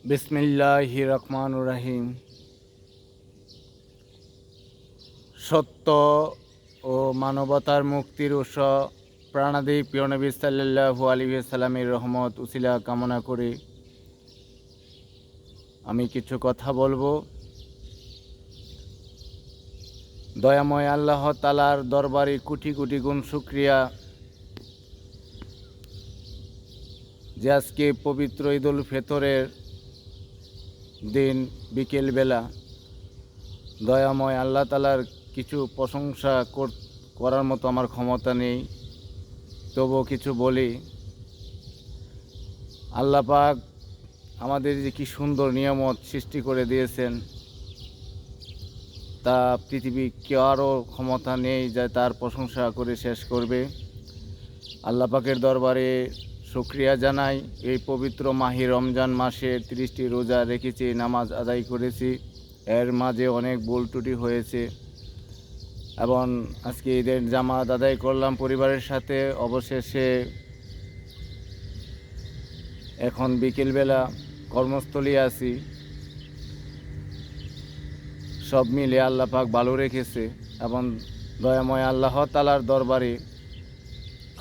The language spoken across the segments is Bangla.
বিসমিল্লাহির রহমানির রহিম। সত্য ও মানবতার মুক্তির উৎস প্রাণাদি প্রিয় নবী সাল্লাল্লাহু আলাইহি ওয়াসাল্লামের রহমত উসিলা কামনা করে আমি কিছু কথা বলবো। দয়াময় আল্লাহ তাআলার দরবারে কোটি কোটি গুণ শুকরিয়া যে আজকে পবিত্র ঈদুল ফিতরের দিন বিকেলবেলা দয়াময় আল্লাহ তাআলার কিছু প্রশংসা করার মতো আমার ক্ষমতা নেই, তবুও কিছু বলি। আল্লাহ পাক আমাদের যে কি সুন্দর নিয়ামত সৃষ্টি করে দিয়েছেন, তা পৃথিবী কারও ক্ষমতা নেই যা তার প্রশংসা করে শেষ করবে। আল্লাহ পাকের দরবারে শুকরিয়া জানাই। এই পবিত্র মাহে রমজান মাসে 30টি রোজা রেখেছি, নামাজ আদায় করেছি, এর মাঝে অনেক ভুল ত্রুটি হয়েছে এবং আজকে ঈদের জামাত আদায় করলাম পরিবারের সাথে। অবশেষে এখন বিকেলবেলা কর্মস্থলে আছি। সব মিলে আল্লাহ পাক ভালো রেখেছে এবং দয়াময় আল্লাহ তাআলার দরবারে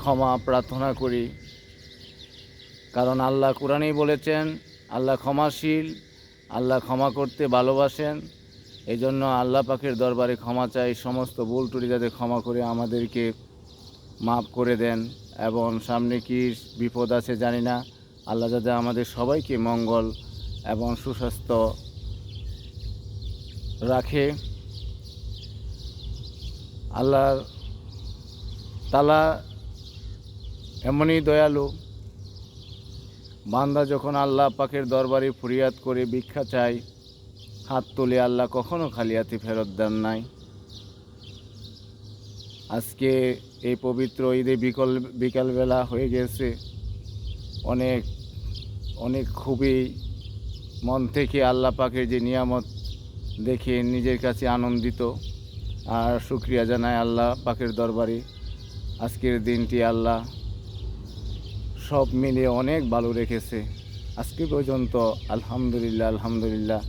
ক্ষমা প্রার্থনা করি, কারণ আল্লাহ কোরআনেই বলেছেন আল্লাহ ক্ষমাশীল, আল্লাহ ক্ষমা করতে ভালোবাসেন। এই জন্য আল্লাহ পাকের দরবারে ক্ষমা চাই, সমস্ত ভুল ত্রুটি যাতে ক্ষমা করে আমাদেরকে মাফ করে দেন। এবং সামনে কি বিপদ আছে জানি না, আল্লাহ যাতে আমাদের সবাইকে মঙ্গল এবং সুস্বাস্থ্য রাখে। আল্লাহ তাআলা এমনই দয়ালু, বান্দা যখন আল্লাহ পাকের দরবারে ফরিয়াদ করে ভিক্ষা চায়, হাত তুলে আল্লাহ কখনো খালি হাতে ফেরত দেন নাই। আজকে এই পবিত্র ঈদে বিকালবেলা হয়ে গেছে, অনেক অনেক খুবই মন থেকে আল্লাহ পাকের যে নিয়ামত দেখে নিজের কাছে আনন্দিত আর শুকরিয়া জানায় আল্লাহ পাকের দরবারে। আজকের দিনটি আল্লাহ সব মিলিয়ে অনেক ভালো রেখেছে আজকে পর্যন্ত। আলহামদুলিল্লাহ আলহামদুলিল্লাহ।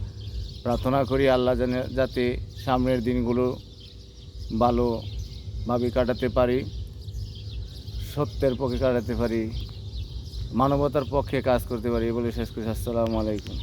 প্রার্থনা করি আল্লাহ যাতে সামনের দিনগুলো ভালোভাবে কাটাতে পারি, সত্যের পক্ষে কাটাতে পারি, মানবতার পক্ষে কাজ করতে পারি বলে শেষ করছি। আসসালামু আলাইকুম।